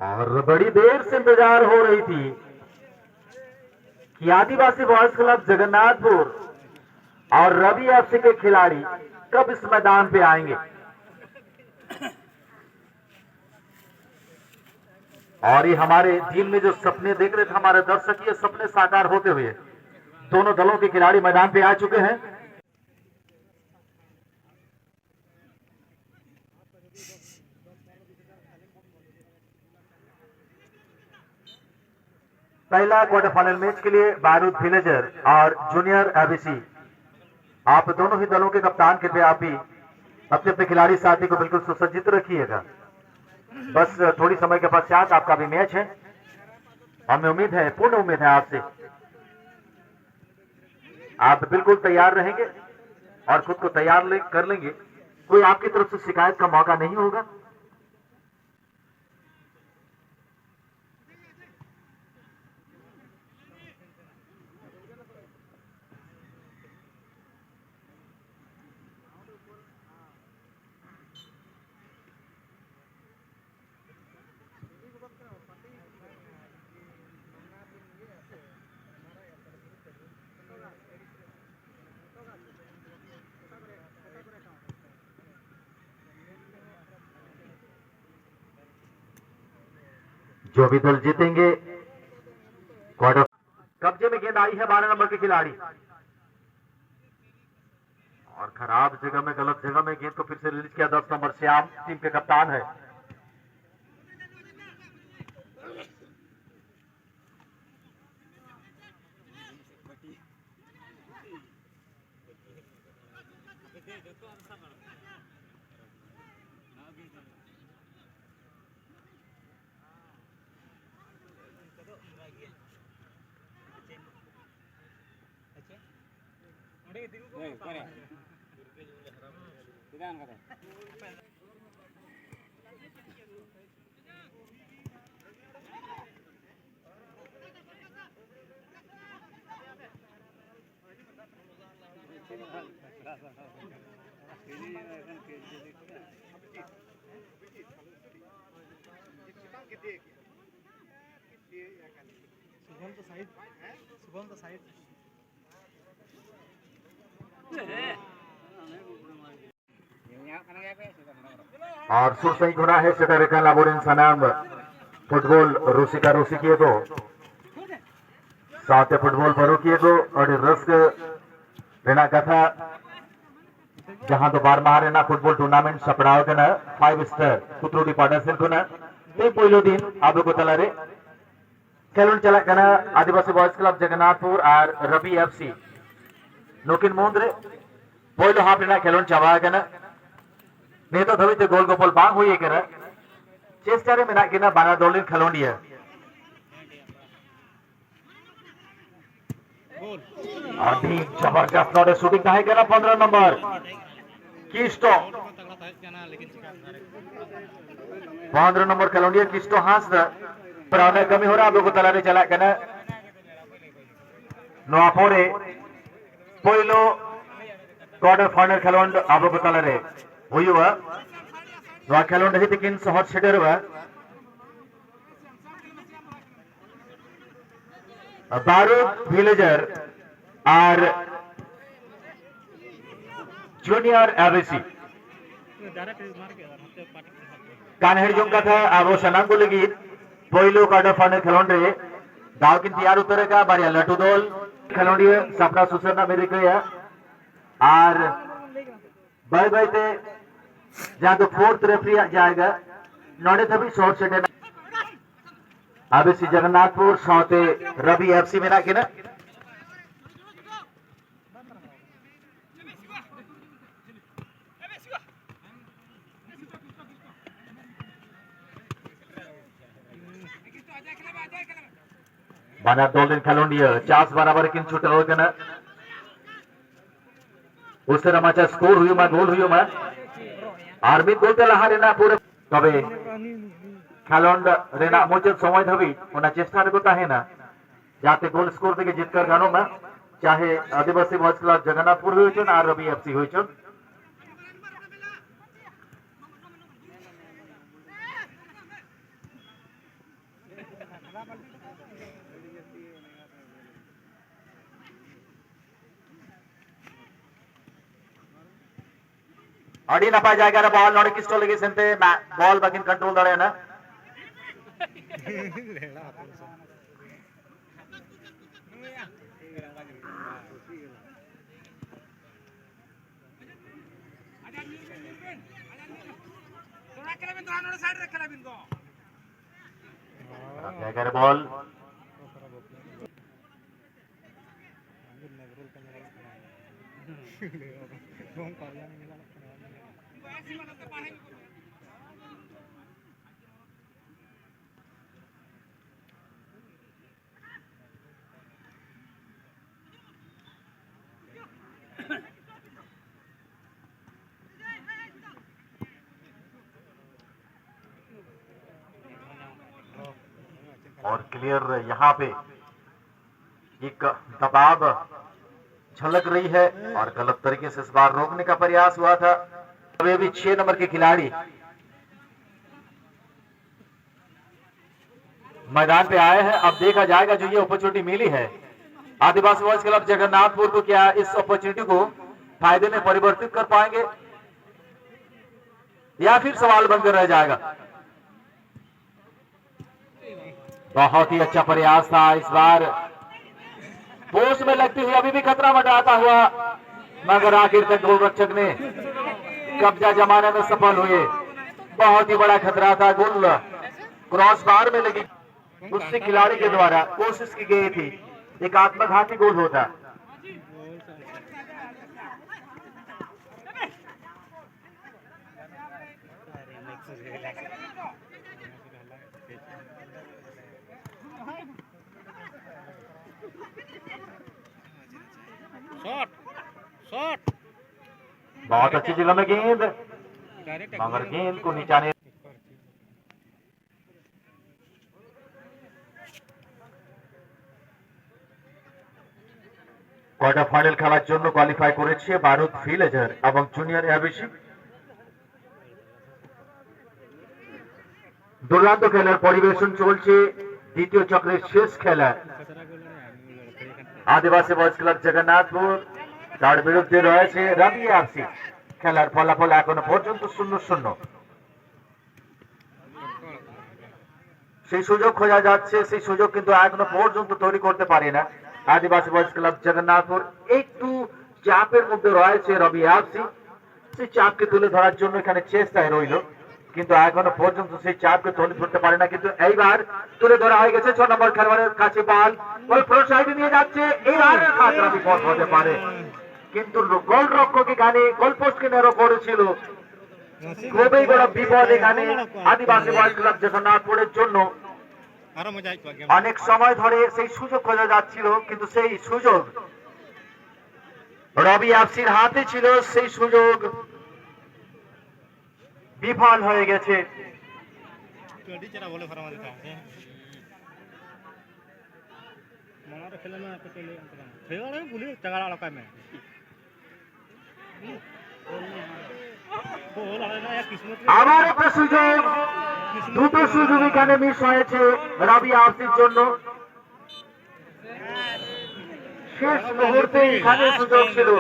और बड़ी देर से इंतजार हो रही थी कि आदिवासी बॉयज क्लब जगन्नाथपुर और रवि एफसी के खिलाड़ी कब इस मैदान पे आएंगे और ये हमारे दिल में जो सपने देख रहे थे हमारे दर्शक, ये सपने साकार होते हुए दोनों दलों के खिलाड़ी मैदान पे आ चुके हैं। पहला क्वार्टर फाइनल मैच के लिए बारूद विलेजर और जूनियर एबीसी, आप दोनों ही दलों के कप्तान कृपया आप ही अपने अपने खिलाड़ी साथी को बिल्कुल सुसज्जित रखिएगा। बस थोड़ी समय के पश्चात आपका भी मैच है। हमें उम्मीद है, पूर्ण उम्मीद है आपसे, आप बिल्कुल तैयार रहेंगे और खुद को तैयार कर लेंगे। कोई आपकी तरफ से शिकायत का मौका नहीं होगा। जो भी दल जीतेंगे क्वार्टर, कब्जे में गेंद आई है 12 नंबर के खिलाड़ी और खराब जगह में, गलत जगह में गेंद को फिर से रिलीज किया। 10 नंबर श्याम टीम के कप्तान है। और सुर सही गुना है सेटा लाबोरेन सनाम फुटबॉल रूसी किए को साथ फुटबॉल भरो किए को और रस्क रेना कथा जहां तो बार मारे ना फुटबॉल टूर्नामेंट सपड़ाव के ना 5 स्टार कुतरुडी पार्टनरशिप को ना ते पहिलो दिन आबो को तलारे खेलोन चला कना आदिवासी बॉयज क्लब जगन्नाथपुर और रवि एफसी नोकिन मुंद्रे पहिलो हाफ रेना खेलोन चाबा कना नेतो धविते गोल गोपाल बांग हुई कना चेस्टारे में ना किना बाना दोलिन खेलोंडिया अभी जबरदस्त नोटे शूटिंग का है क्या 15 नंबर किस्टो 15 नंबर खेलोंडिया किस्टो हास पर कमी हो रहा आप लोग तलारे चला करना नोआपोरे पहिलो क्वार्टर फाइनल खेलोंड आप लोग तलारे हुई हुआ नोआ खेलोंड ही तिकिन सहज सेटर हुआ बारूद विलेजर और जूनियर एबीसी कानहेर जों का था अब सनाम को लगी पहिलो क्वार्टर फाइनल खेलोंड रे दाव किन तैयार उतरेगा बारिया लटू दोल खेलोंडी सपना सुसरना मेरे गया और बाय बाय ते जहां तो 4th रेफरी जाएगा नोड़े तभी शॉर्ट सेट आबीसी जगन्नाथपुर साथे रवि एफसी में ना कि ना बाना दोलिन खेलोंडिया 40 बराबर किन छूटे हो गया ना उससे रमाचा स्कोर हुई मैं गोल हुई मैं आर्मी गोल ते लहा रेना पूरे तबे खेलोंड रेना मुचद समय धबी ओना चेष्टा रे को ताहे ना जाते गोल स्कोर থেকে জিতकर गानो में चाहे आदिवासी बॉयज क्लब जगन्नाथपुर হয়েছেন আর রবি এফসি হয়েছেন। अड़ी नपा जाएगा ना बॉल नॉट किस लगे सेंते बॉल बाकी कंट्रोल दड़े ना जाएगा बॉल और क्लियर यहाँ पे एक दबाव झलक रही है और गलत तरीके से इस बार रोकने का प्रयास हुआ था। अभी भी 6 नंबर के खिलाड़ी मैदान पे आए हैं। अब देखा जाएगा जो ये अपॉर्चुनिटी मिली है आदिवासी बॉयज क्लब जगन्नाथपुर को, क्या इस अपॉर्चुनिटी को फायदे में परिवर्तित कर पाएंगे या फिर सवाल बनकर रह जाएगा। बहुत ही अच्छा प्रयास था इस बार, पोस्ट में लगती हुई अभी भी खतरा मंडराता हुआ, मगर आखिर तक गोलरक्षक ने कब्जा जमाने में सफल हुए। बहुत ही बड़ा खतरा था, गोल क्रॉस बार में लगी उससे खिलाड़ी के द्वारा कोशिश की गई थी, एक आत्मघाती गोल होता। शॉट शॉट बहुत अच्छी जगह में गेंद, मगर गेंद को निचाने কোয়ার্টার ফাইনাল খেলার জন্য কোয়ালিফাই করেছে বারুদ ভিলেজার এবং জুনিয়র এবিসি। দুর্দান্ত খেলার পরিবেশন চলছে দ্বিতীয় চক্রের শেষ খেলা আদিবাসী বয়েজ ক্লাব জগন্নাথপুর, তার বিরুদ্ধে রয়েছে রবি এফসি। খেলার ফলাফল এখনো পর্যন্ত 0-0। সেই সুযোগ খোঁজা যাচ্ছে, সেই সুযোগ কিন্তু এখনো পর্যন্ত তৈরি করতে পারে না আদিবাসী বয়েজ ক্লাব জগন্নাথপুর। একটু চাপের মধ্যে রয়েছে রবি এফসি, সেই চাপকে তুলে ধরার জন্য এখানে চেষ্টায় রইল, কিন্তু এখনো পর্যন্ত সেই চাপকে তুলে ধরতে পারে না। কিন্তু এইবার তুলে ধরা হয়ে গেছে 6 নম্বর খেলোয়াড়ের কাছে বল, বল প্রসাইডে নিয়ে যাচ্ছে, এইবার খাতরা বিপদ হতে পারে, কিন্তু গোলরক্ষক এখানে গোলপোস্টকে নেড়ো করেছিল। খুবই বড় বিপদ এখানে আদিবাসী বয়েজ ক্লাব জগন্নাথপুরের জন্য। অনেক সময় ধরে সেই সুযোগ খোঁজা যাচ্ছিল, কিন্তু সেই সুযোগ রবি এফসির হাতে ছিল, সেই সুযোগ বিফল হয়ে গেছে। আবার একটা সুযোগ, দুটো সুযোগ এখানে মিস হয়েছে রবি এফসির জন্য। শেষ মুহূর্তে এখানে সুযোগ ছিল।